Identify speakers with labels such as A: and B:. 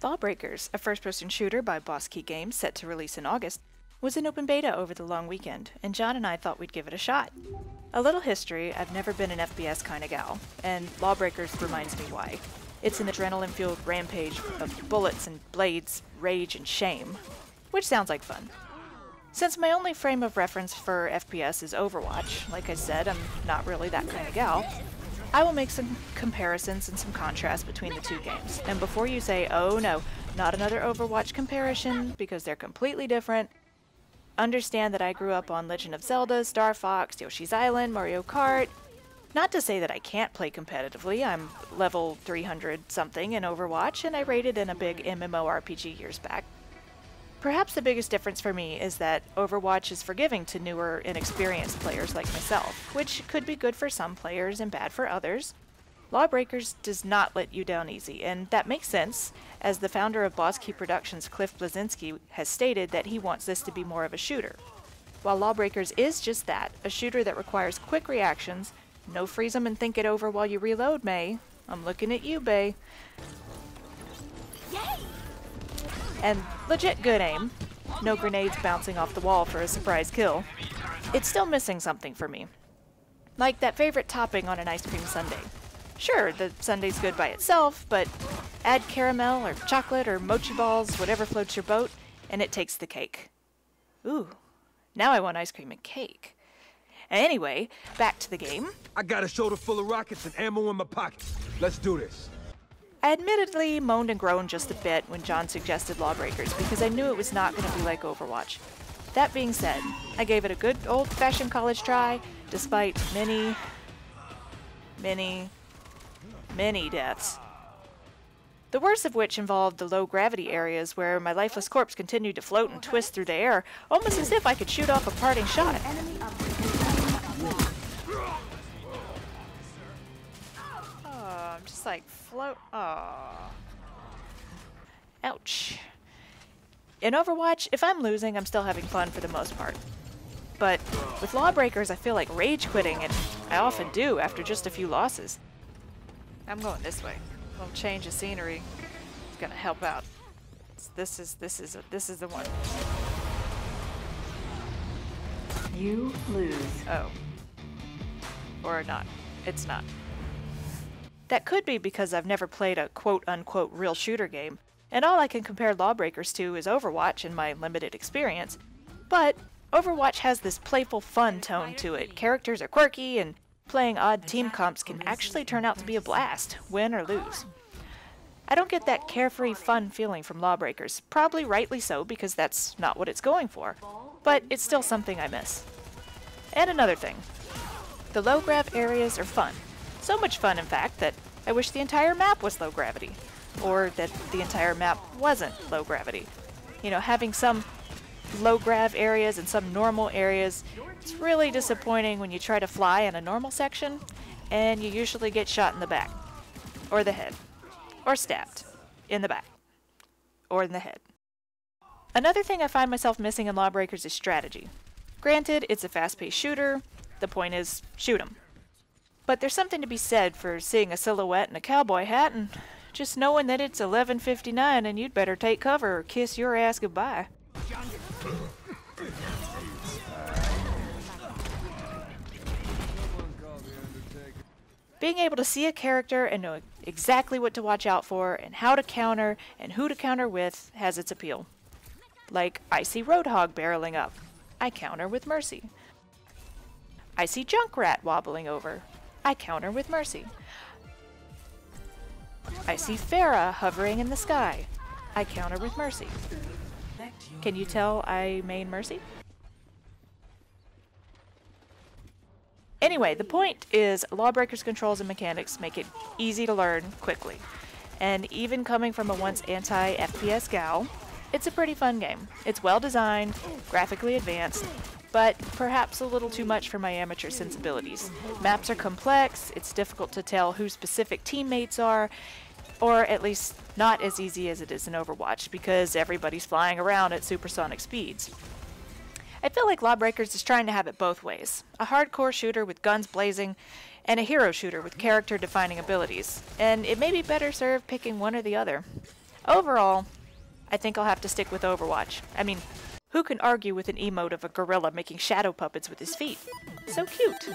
A: LawBreakers, a first-person shooter by Boss Key Games set to release in August, was in open beta over the long weekend, and John and I thought we'd give it a shot. A little history: I've never been an FPS kind of gal, and LawBreakers reminds me why. It's an adrenaline-fueled rampage of bullets and blades, rage and shame, which sounds like fun. Since my only frame of reference for FPS is Overwatch, like I said, I'm not really that kind of gal, I will make some comparisons and some contrast between the two games. And before you say, oh no, not another Overwatch comparison, because they're completely different, understand that I grew up on Legend of Zelda, Star Fox, Yoshi's Island, Mario Kart. Not to say that I can't play competitively. I'm level 300 something in Overwatch, and I rated in a big MMORPG years back. Perhaps the biggest difference for me is that Overwatch is forgiving to newer, inexperienced players like myself, which could be good for some players and bad for others. LawBreakers does not let you down easy, and that makes sense, as the founder of Boss Key Productions, Cliff Bleszinski, has stated that he wants this to be more of a shooter. While LawBreakers is just that, a shooter that requires quick reactions, no freeze 'em and think it over while you reload, May. I'm looking at you, Bay. And legit good aim. No grenades bouncing off the wall for a surprise kill. It's still missing something for me. Like that favorite topping on an ice cream sundae. Sure, the sundae's good by itself, but add caramel or chocolate or mochi balls, whatever floats your boat, and it takes the cake. Ooh, now I want ice cream and cake. Anyway, back to the game.
B: I got a shoulder full of rockets and ammo in my pocket. Let's do this.
A: I admittedly moaned and groaned just a bit when John suggested LawBreakers because I knew it was not going to be like Overwatch. That being said, I gave it a good old-fashioned college try, despite many deaths. The worst of which involved the low-gravity areas where my lifeless corpse continued to float and twist through the air, almost as if I could shoot off a parting shot. I'm just like float. Aww. Ouch. In Overwatch, if I'm losing, I'm still having fun for the most part. But with LawBreakers, I feel like rage quitting, and I often do after just a few losses. I'm going this way. A little change of scenery. It's gonna help out. This is the one.
C: You lose.
A: Oh. Or not. It's not. That could be because I've never played a quote-unquote real shooter game, and all I can compare LawBreakers to is Overwatch in my limited experience. But Overwatch has this playful fun tone to it. Characters are quirky, and playing odd team comps can actually turn out to be a blast, win or lose. I don't get that carefree fun feeling from LawBreakers, probably rightly so because that's not what it's going for, but it's still something I miss. And another thing, the low-grav areas are fun. So much fun, in fact, that I wish the entire map was low gravity. Or that the entire map wasn't low gravity. You know, having some low grav areas and some normal areas, it's really disappointing when you try to fly in a normal section and you usually get shot in the back. Or the head. Or stabbed. In the back. Or in the head. Another thing I find myself missing in LawBreakers is strategy. Granted, it's a fast-paced shooter. The point is, shoot 'em. But there's something to be said for seeing a silhouette in a cowboy hat and just knowing that it's 11:59 and you'd better take cover or kiss your ass goodbye. Being able to see a character and know exactly what to watch out for and how to counter and who to counter with has its appeal. Like, I see Roadhog barreling up. I counter with Mercy. I see Junkrat wobbling over. I counter with Mercy. I see Pharah hovering in the sky. I counter with Mercy. Can you tell I main Mercy? Anyway, the point is LawBreakers controls and mechanics make it easy to learn quickly. And even coming from a once anti-FPS gal, it's a pretty fun game. It's well designed, graphically advanced, but perhaps a little too much for my amateur sensibilities. Maps are complex, it's difficult to tell who specific teammates are, or at least not as easy as it is in Overwatch, because everybody's flying around at supersonic speeds. I feel like LawBreakers is trying to have it both ways. A hardcore shooter with guns blazing, and a hero shooter with character-defining abilities, and it may be better served picking one or the other. Overall, I think I'll have to stick with Overwatch. I mean, who can argue with an emote of a gorilla making shadow puppets with his feet? So cute.